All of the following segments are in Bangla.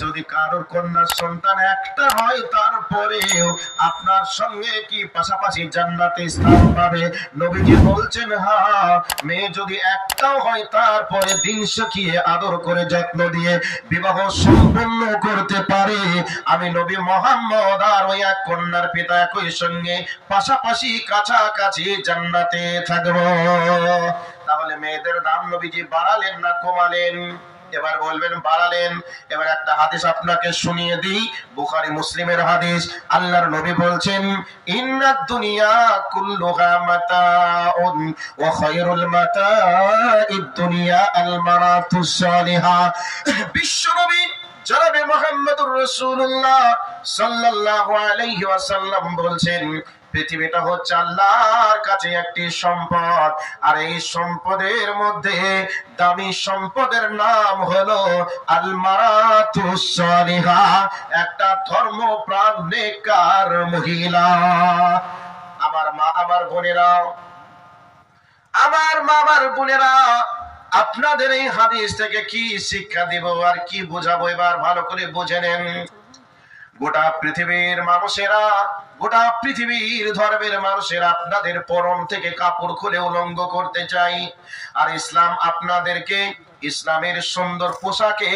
যদি কারোর কন্যা সন্তান একটা হয় তারপরেও আপনার সঙ্গে কি পাশাপাশি জান্নাতে স্থান পাবে? নবীজি বলছেন হ্যাঁ, মেয়ে যদি একটাও হয় তারপরে দিন শিখিয়ে আদর করে যত্ন দিয়ে বিবাহ সম্পন্ন করতে পারে, আমি নবী মুহাম্মদ আর ওই এক কন্যার পিতা একই সঙ্গে পাশাপাশি কাছাকাছি জান্নাতে থাকবো। তাহলে মেয়েদের দাম নবীজি বাড়ালেন না কমালেন? এবার বলবেন বাড়ালেন। এবার একটা হাদিস আপনাকে শুনিয়ে দিই, বুখারী মুসলিমের হাদিস। আল্লাহর নবী বলছেন, ইন্নাদ দুনিয়া কুল্লুহা মাতাউন ওয়া খায়রুল মাতাইদ দুনিয়া আল মারাতুস সালিহা। বিশ্বনবী জনাবে মুহাম্মদুর রাসূলুল্লাহ সাল্লাল্লাহু আলাইহি ওয়াসাল্লাম বলছেন, পৃথিবীটা হচ্ছে আল্লাহর কাছে একটি সম্পদ, আর এই সম্পদের মধ্যে দামি সম্পদের নাম হলো আল মারাতুস সালিহা, একটা ধর্মপ্রাণ নেককার মহিলা। আমার মা আমার বোনেরা, আমার মা আমার বোনেরা, আপনাদের এই হাদিস থেকে কি শিক্ষা দিব আর কি বোঝাবো এবার ভালো করে বুঝে নেন। গোটা পৃথিবীর মানুষেরা, গোটা পৃথিবীর ধর্মের মানুষেরা আপনাদের পরম থেকে কাপড় খুলে উলঙ্গ করতে চাই, আর ইসলাম আপনাদেরকে ইসলামের সুন্দর পোশাকে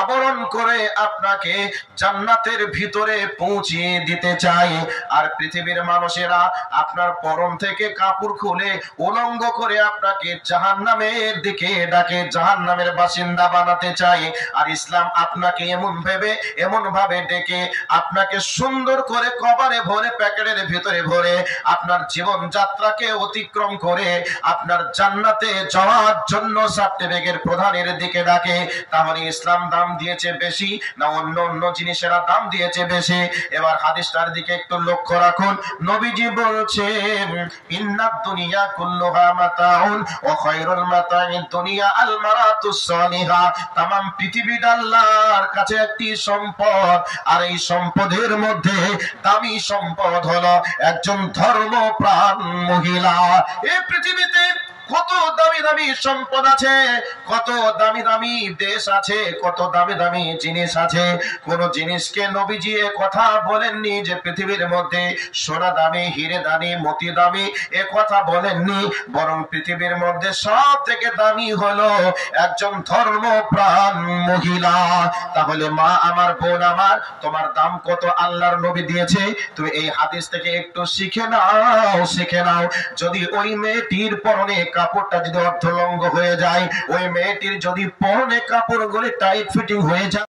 আবরণ করে আপনাকে জান্নাতের ভিতরে পৌঁছিয়ে দিতে চাই। আর পৃথিবীর মানুষেরা আপনার পরম থেকে কাপড় খুলে উলঙ্গ করে আপনাকে জাহান্নামের দিকে ডাকে, জাহান্নামের বাসিন্দা বানাতে চাই। আর ইসলাম আপনাকে এমন ভাবে ডেকে আপনাকে সুন্দর করে কভারে ভরে, প্যাকেটের ভিতরে ভরে আপনার জীবন যাত্রাকে অতিক্রম করে আপনার জান্নাতে যাওয়ার জন্য সার্টিফিকেট প্রদানের দিকে ডাকে। তাহলে ইসলাম দাম দিয়েছে বেশি না অন্য অন্য জিনিসেরা দাম দিয়েছে বেশি? এবার হাদিসটার দিকে একটু লক্ষ্য রাখুন। নবীজি বলছেন, ইন্নাদ দুনিয়া কুল্লুহা মাতাউন ওয়া খায়রুল মাতাইদ দুনিয়া আল মারাতুস সালিহা। तमाम পৃথিবীটা আল্লাহর কাছে একটি সম্পদ, আর এই সম্পদের মধ্যে দামি সম্পদ হলো একজন ধর্মপ্রাণ মহিলা। এই পৃথিবীতে কত দামি দামি সম্পদ আছে, কত দামি দামি দেশ আছে, কত দামি দামি জিনিস আছে। কোন জিনিসকে নবীজি কথা বলেননি যে পৃথিবীর মধ্যে সোনা দামি, হিরে দামি, মতি দামি, এ কথা বলেননি। বরং পৃথিবীর মধ্যে সব থেকে দামি হলো একজন ধর্মপ্রাণ মহিলা। তাহলে মা আমার, বোন আমার, তোমার দাম কত আল্লাহর নবী দিয়েছে তুমি এই হাদিস থেকে একটু শিখে নাও, শিখে নাও। যদি ওই মেয়েটির পরনে কাপড়টা যদি অর্ধলঙ্গ হয়ে যায়, ওই মেয়েটির যদি পরনে কাপড়গুলি টাইট ফিটিং হয়ে যায়,